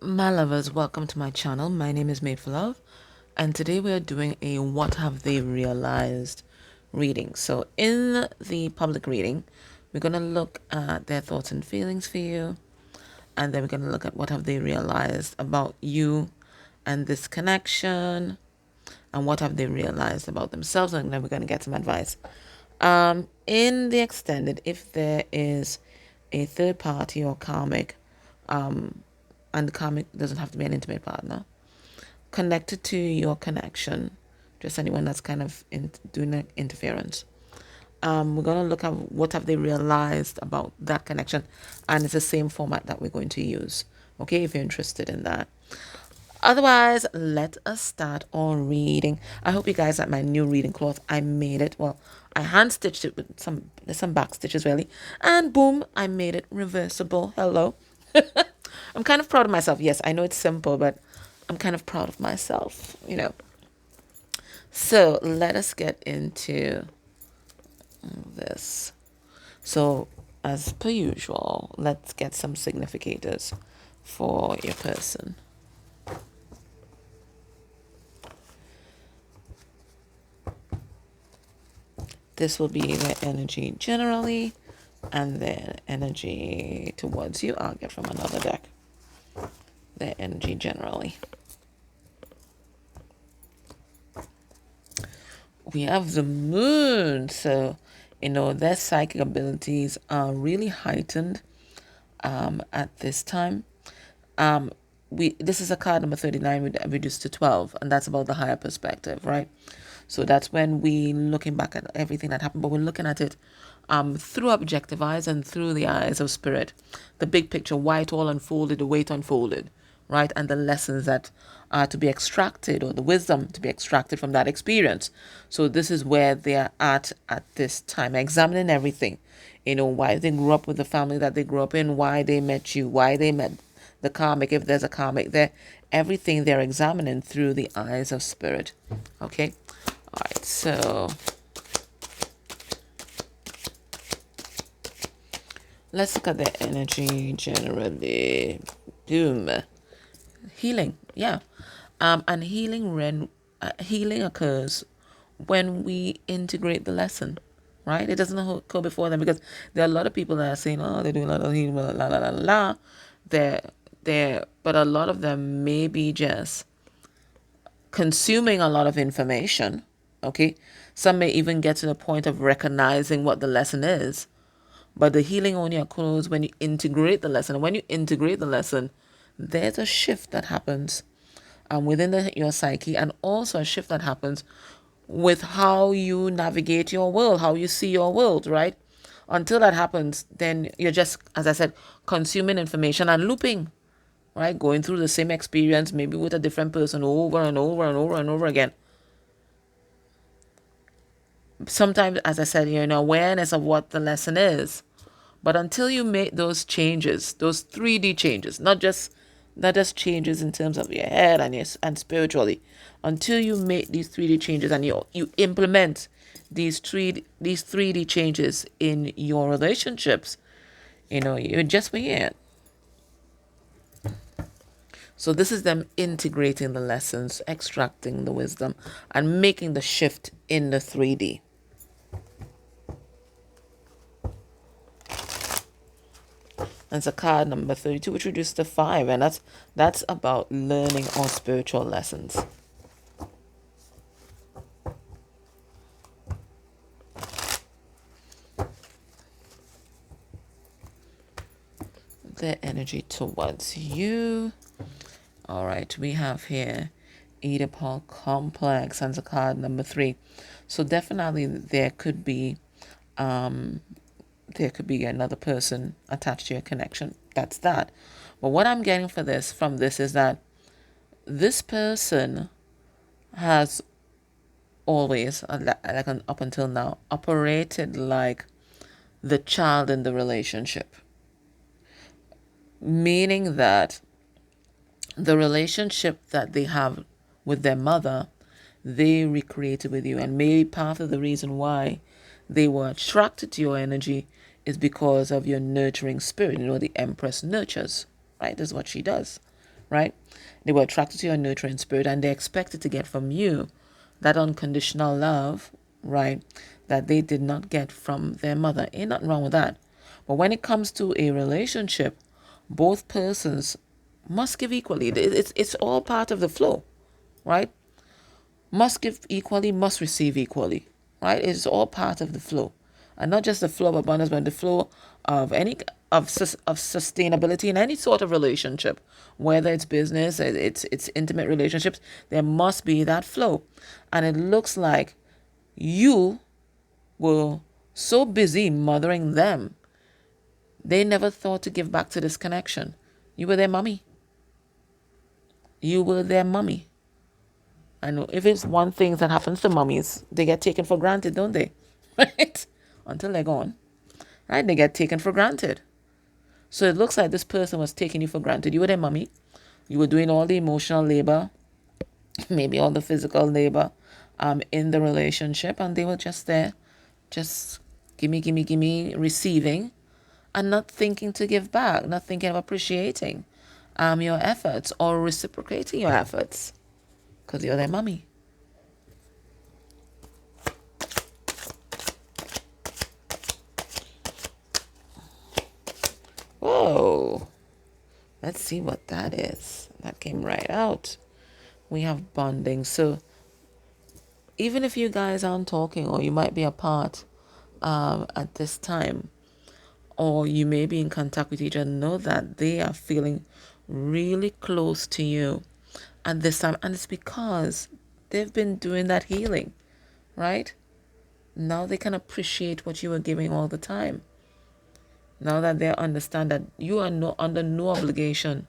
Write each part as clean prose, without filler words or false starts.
My lovers, welcome to my channel. My name is Made for Love, and today we are doing a What Have They Realized reading. So, in the public reading, we're going to look at their thoughts and feelings for you, and then we're going to look at what have they realized about you and this connection, and what have they realized about themselves, and then we're going to get some advice. In the extended, if there is a third party or karmic, and the karmic doesn't have to be an intimate partner, connected to your connection, just anyone that's kind of doing the interference. We're going to look at what have they realized about that connection, and it's the same format that we're going to use. Okay, if you're interested in that. Otherwise, let us start our reading. I hope you guys like my new reading cloth. I made it. Well, I hand stitched it with there's some back stitches really, and boom, I made it reversible. Hello. I'm kind of proud of myself. Yes, I know it's simple, but I'm kind of proud of myself. So let us get into this. So, as per usual, let's get some significators for your person. This will be their energy generally, and their energy towards you. I'll get from another deck. Their energy generally. We have the moon. So, their psychic abilities are really heightened at this time. This is a card number 39 reduced to 12, and that's about the higher perspective, right? So that's when we looking back at everything that happened, but we're looking at it through objective eyes and through the eyes of spirit. The big picture, why it all unfolded, the way it unfolded, right? And the lessons that are to be extracted, or the wisdom to be extracted from that experience. So this is where they are at this time, examining everything. Why they grew up with the family that they grew up in, why they met you, why they met the karmic, if there's a karmic there. Everything they're examining through the eyes of spirit. Okay? All right, so let's look at their energy generally. Boom. Healing, yeah. And healing occurs when we integrate the lesson, right? It doesn't occur before them, because there are a lot of people that are saying, oh, they're doing a lot of healing, la la la la. But a lot of them may be just consuming a lot of information. Okay, some may even get to the point of recognizing what the lesson is, but the healing only occurs when you integrate the lesson. And when you integrate the lesson, there's a shift that happens within your psyche, and also a shift that happens with how you navigate your world, how you see your world, right? Until that happens, then you're just, as I said, consuming information and looping, right? Going through the same experience, maybe with a different person over and over and over and over again. Sometimes, as I said, you're in awareness of what the lesson is. But until you make those changes, those 3D changes, not just changes in terms of your head and spiritually, until you make these 3D changes and you implement these 3D changes in your relationships, you're just weird. So this is them integrating the lessons, extracting the wisdom, and making the shift in the 3D. That's a card number 32, which reduced to 5, and that's about learning all spiritual lessons. Their energy towards you. All right, we have here Oedipal complex, and the card number 3. So definitely there could be another person attached to your connection. That's that. But what I'm getting from this is that this person has always, like up until now, operated like the child in the relationship. Meaning that the relationship that they have with their mother, they recreated with you. And maybe part of the reason why they were attracted to your energy is because of your nurturing spirit. The Empress nurtures, right? That's what she does, right? They were attracted to your nurturing spirit, and they expected to get from you that unconditional love, right, that they did not get from their mother. Ain't nothing wrong with that. But when it comes to a relationship, both persons must give equally. It's all part of the flow, right? Must give equally, must receive equally, right? It's all part of the flow, and not just the flow of abundance, but the flow of of sustainability in any sort of relationship, whether it's business, it's intimate relationships. There must be that flow, and it looks like you were so busy mothering them, they never thought to give back to this connection. You were their mommy. You were their mommy. And if it's one thing that happens to mummies, they get taken for granted, don't they? Right? Until they're gone. Right? They get taken for granted. So it looks like this person was taking you for granted. You were their mummy. You were doing all the emotional labor, maybe all the physical labor in the relationship, and they were just there, just gimme, gimme, gimme, receiving, and not thinking to give back, not thinking of appreciating your efforts or reciprocating your efforts, because you're their mummy. Whoa. Let's see what that is. That came right out. We have bonding. So even if you guys aren't talking, or you might be apart at this time, or you may be in contact with each other, know that they are feeling really close to you at this time. And it's because they've been doing that healing, right? Now they can appreciate what you were giving all the time. Now that they understand that you are under no obligation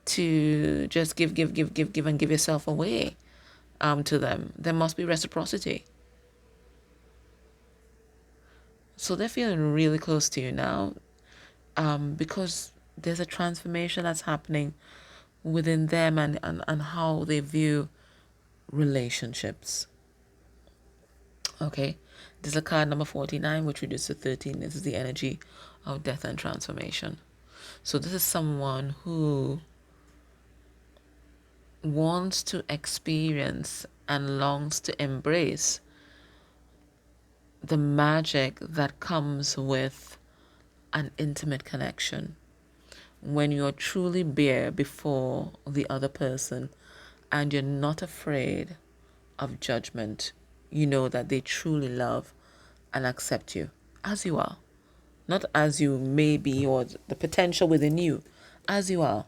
to just give, and give yourself away to them. There must be reciprocity. So they're feeling really close to you now because there's a transformation that's happening within them, and how they view relationships. Okay, this is a card number 49, which reduces to 13. This is the energy of death and transformation. So this is someone who wants to experience and longs to embrace the magic that comes with an intimate connection. When you're truly bare before the other person and you're not afraid of judgment, you know that they truly love and accept you as you are. Not as you may be, or the potential within you, as you are.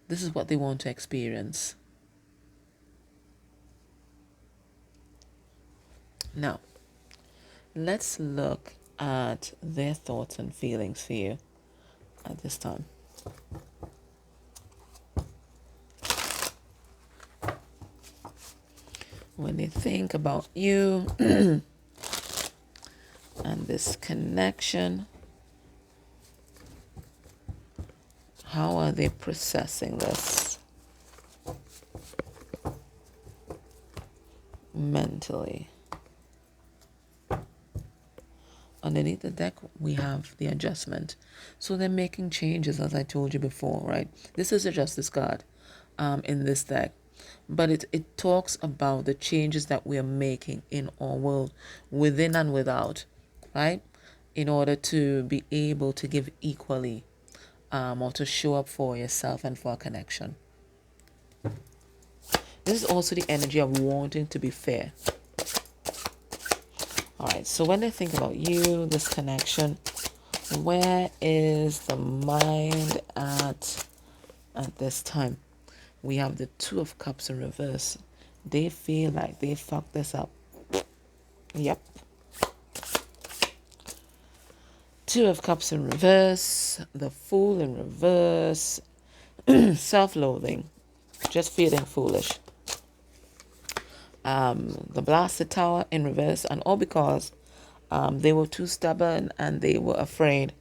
This is what they want to experience. Now, let's look at their thoughts and feelings for you at this time. When they think about you and this connection, how are they processing this mentally? Underneath the deck, we have the adjustment. So they're making changes, as I told you before, right? This is a justice card in this deck. But it talks about the changes that we are making in our world, within and without, right? In order to be able to give equally, or to show up for yourself and for a connection. This is also the energy of wanting to be fair. All right, so when they think about you, this connection, where is the mind at this time? We have the Two of Cups in reverse. They feel like they fucked this up. Yep. Two of Cups in reverse. The Fool in reverse. Self-loathing. Just feeling foolish. The Blasted Tower in reverse. And all because they were too stubborn and they were afraid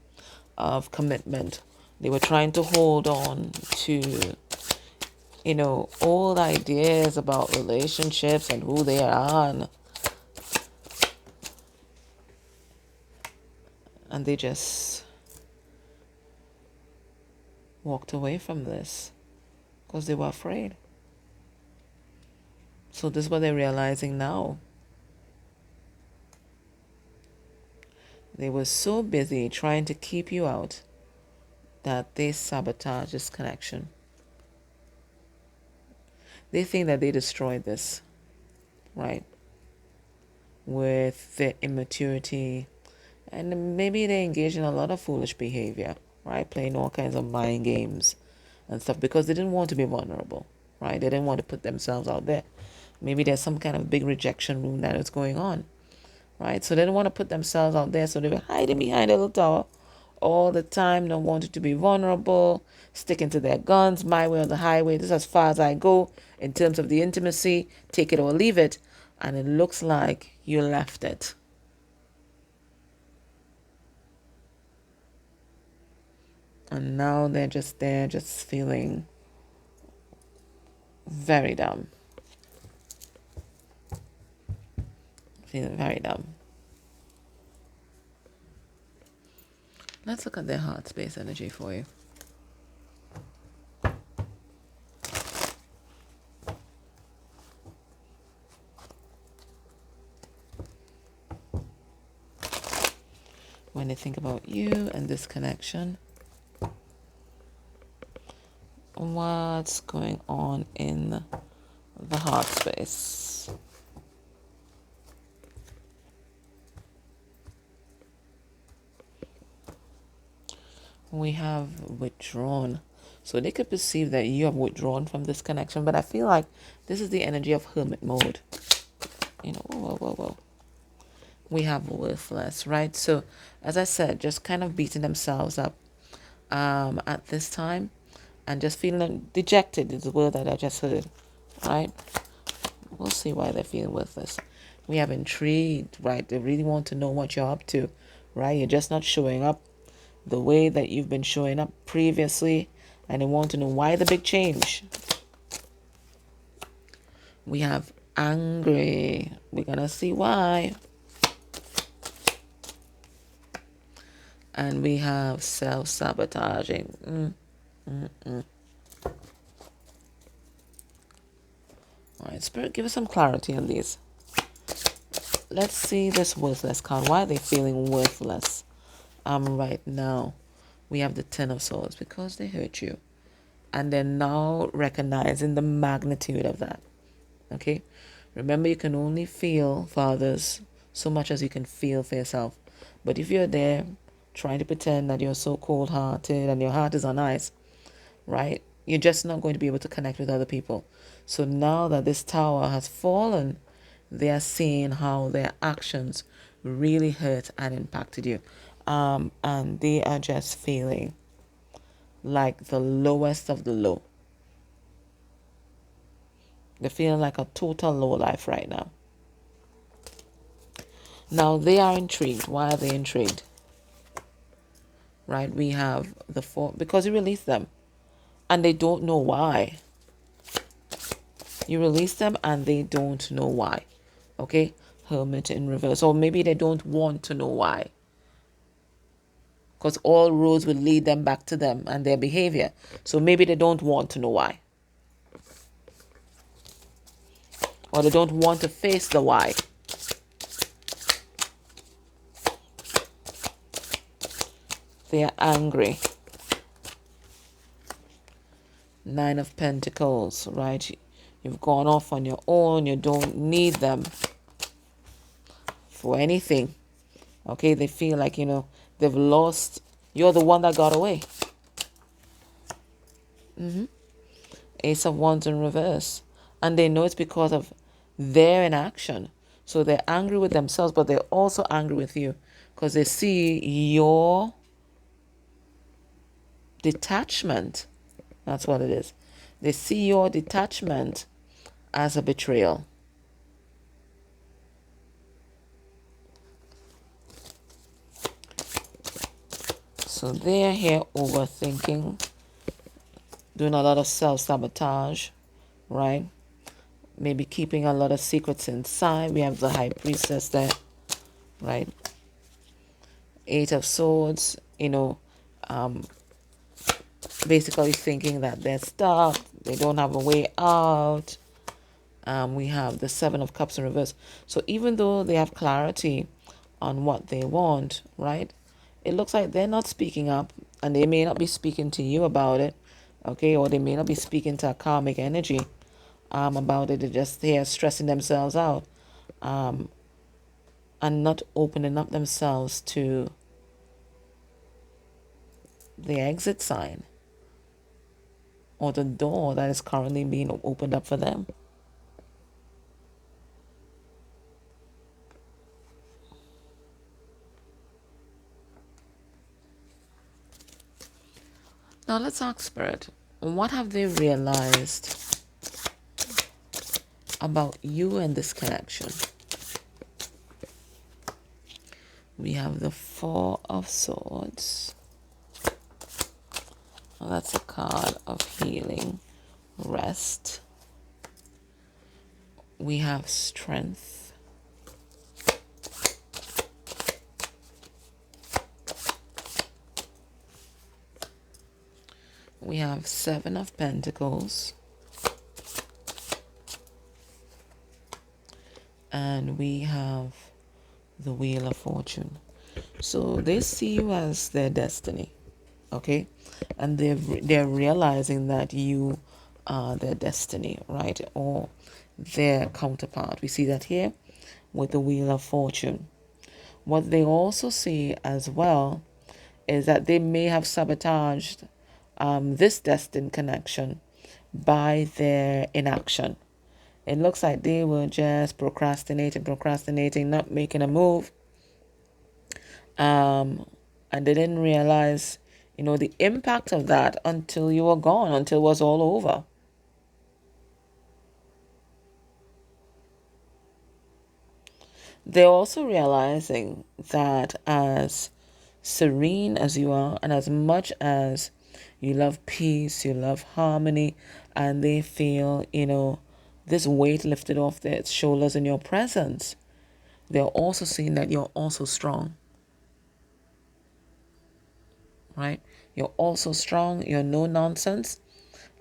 of commitment. They were trying to hold on to, old ideas about relationships and who they are. And they just walked away from this. because they were afraid. So this is what they're realizing now. They were so busy trying to keep you out that they sabotage this connection. They think that they destroyed this, right? With their immaturity. And maybe they engage in a lot of foolish behavior, right? Playing all kinds of mind games and stuff because they didn't want to be vulnerable, right? They didn't want to put themselves out there. Maybe there's some kind of big rejection wound that is going on, right? So they didn't want to put themselves out there. So they were hiding behind a little tower all the time, don't want to be vulnerable, sticking to their guns, my way or the highway. This is as far as I go in terms of the intimacy, take it or leave it. And it looks like you left it. And now they're just there, just feeling very dumb. Feeling very dumb. Let's look at their heart space energy for you. When they think about you and this connection, what's going on in the heart space? We have withdrawn. So they could perceive that you have withdrawn from this connection, but I feel like this is the energy of hermit mode. You know, whoa. We have worthless, right? So as I said, just kind of beating themselves up at this time and just feeling dejected is the word that I just heard, right? We'll see why they're feeling worthless. We have intrigued, right? They really want to know what you're up to, right? You're just not showing up the way that you've been showing up previously, and they want to know why the big change. We have angry. We're gonna see why. And we have self-sabotaging. All right, Spirit, give us some clarity on these. Let's see this worthless card. Why are they feeling worthless? Right now, we have the Ten of Swords because they hurt you. And they're now recognizing the magnitude of that. Okay? Remember, you can only feel for others so much as you can feel for yourself. But if you're there trying to pretend that you're so cold-hearted and your heart is on ice, right? You're just not going to be able to connect with other people. So now that this tower has fallen, they are seeing how their actions really hurt and impacted you. And they are just feeling like the lowest of the low. They're feeling like a total low life right now. Now they are intrigued. Why are they intrigued? Right? We have the four, because you release them and they don't know why. You release them and they don't know why. Okay? Hermit in reverse. Or maybe they don't want to know why. Because all roads will lead them back to them and their behavior. So maybe they don't want to know why. Or they don't want to face the why. They are angry. Nine of Pentacles, right? You've gone off on your own. You don't need them for anything. Okay? They feel like, they've lost. You're the one that got away. Ace of Wands in reverse. And they know it's because of their inaction. So they're angry with themselves, but they're also angry with you. Because they see your detachment. That's what it is. They see your detachment as a betrayal. So they're here overthinking, doing a lot of self-sabotage, right? Maybe keeping a lot of secrets inside. We have the High Priestess there, right? Eight of Swords, basically thinking that they're stuck, They don't have a way out. We have the Seven of Cups in reverse. So even though they have clarity on what they want, right? It looks like they're not speaking up, and they may not be speaking to you about it, okay? Or they may not be speaking to a karmic energy about it. They're just here stressing themselves out and not opening up themselves to the exit sign or the door that is currently being opened up for them. Now let's ask Spirit, what have they realized about you and this connection? We have the Four of Swords. Well, that's a card of healing, rest. We have strength. We have Seven of Pentacles. And we have the Wheel of Fortune. So they see you as their destiny, okay? And they're realizing that you are their destiny, right? Or their counterpart. We see that here with the Wheel of Fortune. What they also see as well is that they may have sabotaged this destined connection by their inaction. It looks like they were just procrastinating, not making a move. And they didn't realize, the impact of that until you were gone, until it was all over. They're also realizing that as serene as you are, and as much as you love peace, you love harmony, and they feel, this weight lifted off their shoulders in your presence, they're also seeing that you're also strong, right? You're also strong, you're no nonsense,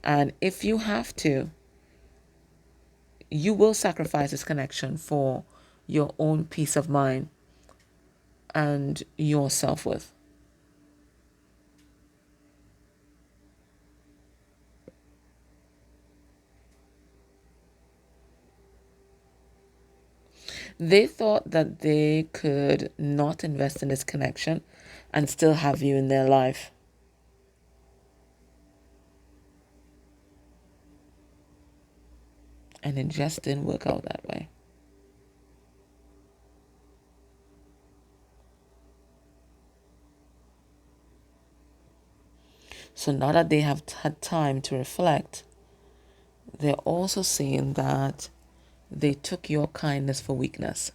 and if you have to, you will sacrifice this connection for your own peace of mind and your self-worth. They thought that they could not invest in this connection and still have you in their life. And it just didn't work out that way. So now that they have had time to reflect, they're also seeing that they took your kindness for weakness.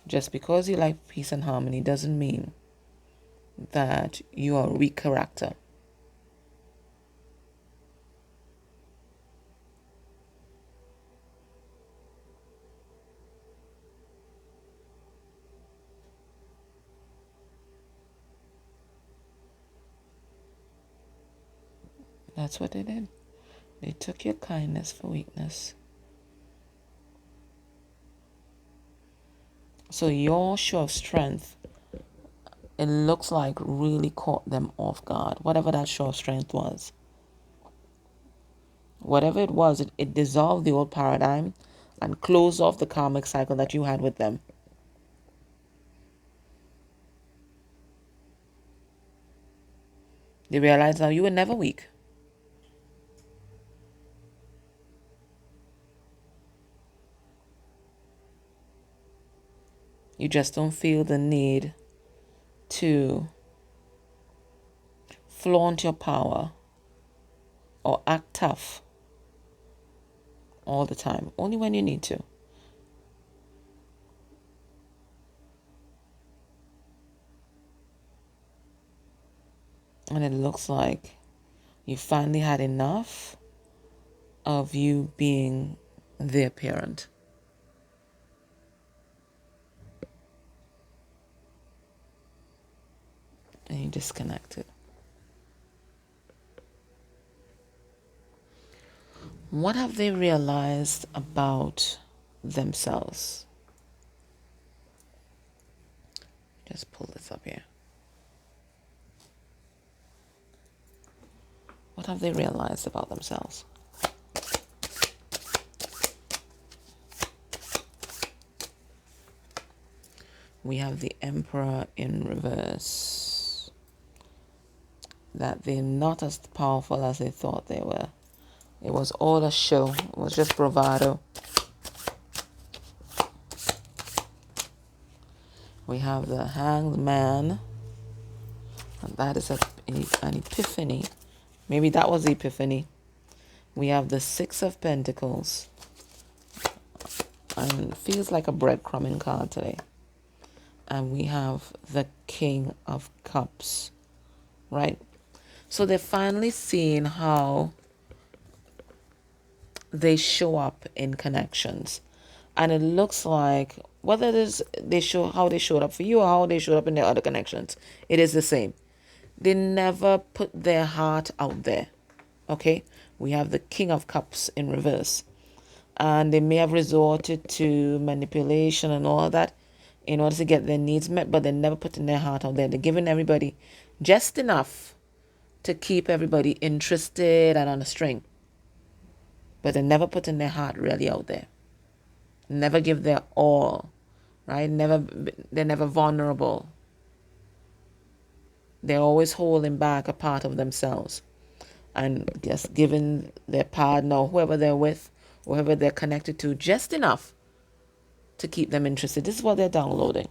Just because you like peace and harmony doesn't mean that you are a weak character. That's what they did. They took your kindness for weakness. So your show of strength, it looks like, really caught them off guard. Whatever that show of strength was. Whatever it was, it dissolved the old paradigm and closed off the karmic cycle that you had with them. They realized now you were never weak. You just don't feel the need to flaunt your power or act tough all the time, only when you need to. And it looks like you finally had enough of you being their parent. And you disconnected. What have they realized about themselves? Just pull this up here. What have they realized about themselves? We have the Emperor in reverse. That they're not as powerful as they thought they were. It was all a show. It was just bravado. We have the Hanged Man. And that is an epiphany. Maybe that was the epiphany. We have the Six of Pentacles. And it feels like a breadcrumbing card today. And we have the King of Cups. Right? So they're finally seeing how they show up in connections. And it looks like whether it is they show how they showed up for you or how they showed up in their other connections, it is the same. They never put their heart out there. Okay? We have the King of Cups in reverse. And they may have resorted to manipulation and all that in order to get their needs met, but they're never putting their heart out there. They're giving everybody just enough to keep everybody interested and on a string. But they're never putting their heart really out there. Never give their all, right? They're never vulnerable. They're always holding back a part of themselves and just giving their partner or whoever they're with, whoever they're connected to, just enough to keep them interested. This is what they're downloading.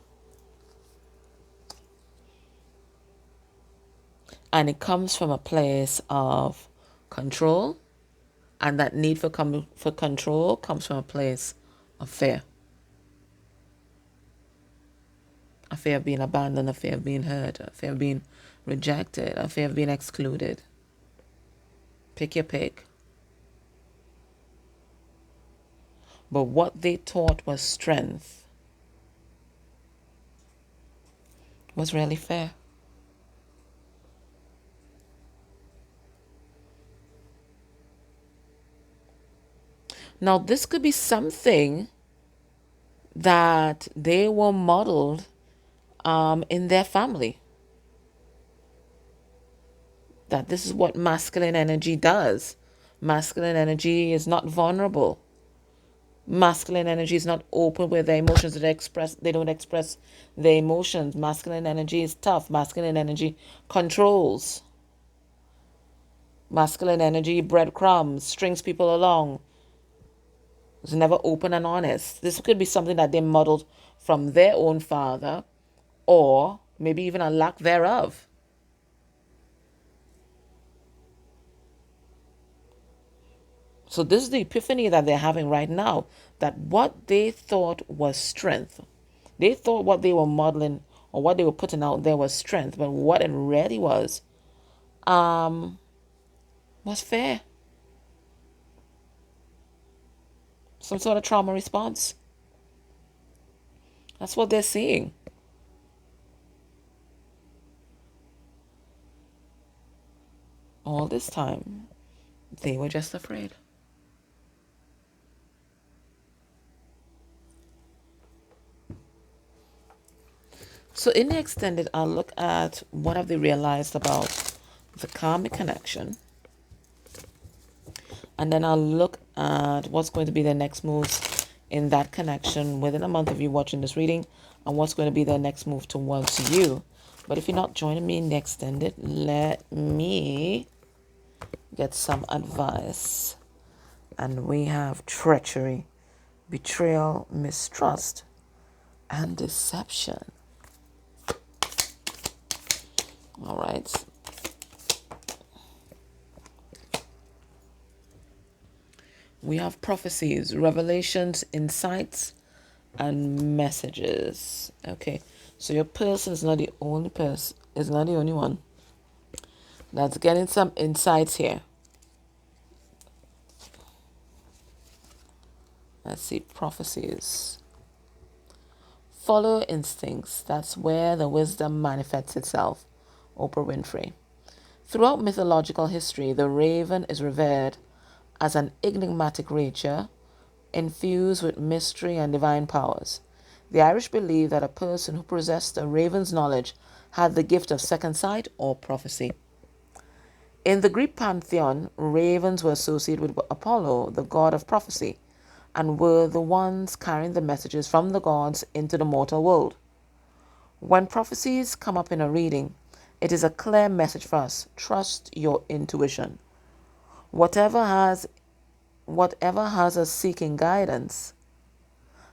And it comes from a place of control, and that need for control comes from a place of fear. A fear of being abandoned, a fear of being hurt, a fear of being rejected, a fear of being excluded. Pick your pick. But what they thought was strength was really fear. Now, this could be something that they were modeled in their family. That this is what masculine energy does. Masculine energy is not vulnerable. Masculine energy is not open with their emotions. They don't express their emotions. Masculine energy is tough. Masculine energy controls. Masculine energy breadcrumbs, strings people along. It's never open and honest. This could be something that they modeled from their own father, or maybe even a lack thereof. So this is the epiphany that they're having right now, that what they thought was strength, they thought what they were modeling or what they were putting out there was strength, but what it really was fear. Some sort of trauma response. That's what they're seeing. All this time, they were just afraid. So in the extended, I'll look at what have they realized about the karmic connection. And then I'll look at what's going to be their next moves in that connection within a month of you watching this reading, and what's going to be their next move towards you. But if you're not joining me in the extended, let me get some advice. And we have treachery, betrayal, mistrust, and deception. All right. We have prophecies, revelations, insights, and messages. Okay, so your person is not the only person, is not the only one that's getting some insights here. Let's see, prophecies. Follow instincts. That's where the wisdom manifests itself. Oprah Winfrey. Throughout mythological history, the raven is revered as an enigmatic creature infused with mystery and divine powers. The Irish believe that a person who possessed a raven's knowledge had the gift of second sight or prophecy. In the Greek pantheon, ravens were associated with Apollo, the god of prophecy, and were the ones carrying the messages from the gods into the mortal world. When prophecies come up in a reading, it is a clear message for us. Trust your intuition. Whatever has us seeking guidance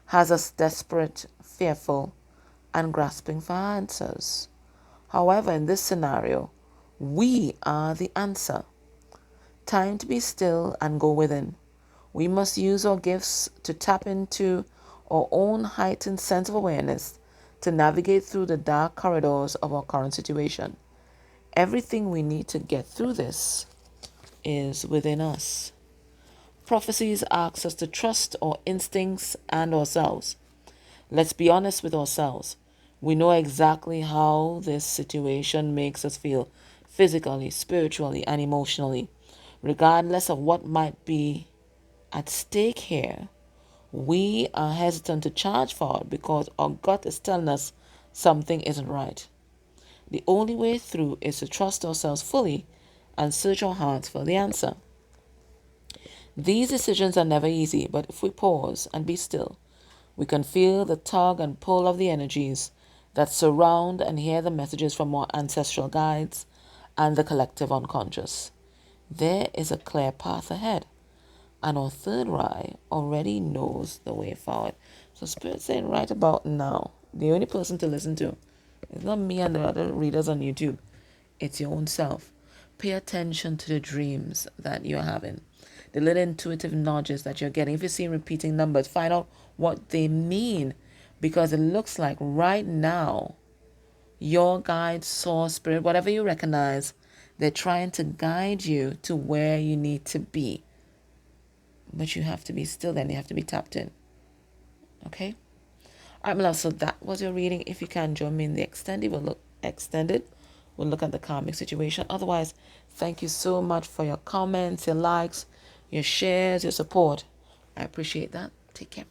has us desperate, fearful, and grasping for answers. However, in this scenario, we are the answer. Time to be still and go within. We must use our gifts to tap into our own heightened sense of awareness to navigate through the dark corridors of our current situation. Everything we need to get through this is within us. Prophecies ask us to trust our instincts and ourselves. Let's be honest with ourselves. We know exactly how this situation makes us feel physically, spiritually, and emotionally. Regardless of what might be at stake here, we are hesitant to charge forward because our gut is telling us something isn't right. The only way through is to trust ourselves fully and search our hearts for the answer. These decisions are never easy, but if we pause and be still, we can feel the tug and pull of the energies that surround and hear the messages from our ancestral guides and the collective unconscious. There is a clear path ahead, and our third eye already knows the way forward. So Spirit's saying right about now, the only person to listen to is not me and the other readers on YouTube. It's your own self. Pay attention to the dreams that you're having, the little intuitive nudges that you're getting. If you see repeating numbers, find out what they mean, because it looks like right now your guide, source, spirit, whatever you recognize, they're trying to guide you to where you need to be. But you have to be still, and you have to be tapped in. Okay? All right, my love, so that was your reading. If you can join me in the extended, we'll look at the karmic situation. Otherwise, thank you so much for your comments, your likes, your shares, your support. I appreciate that. Take care.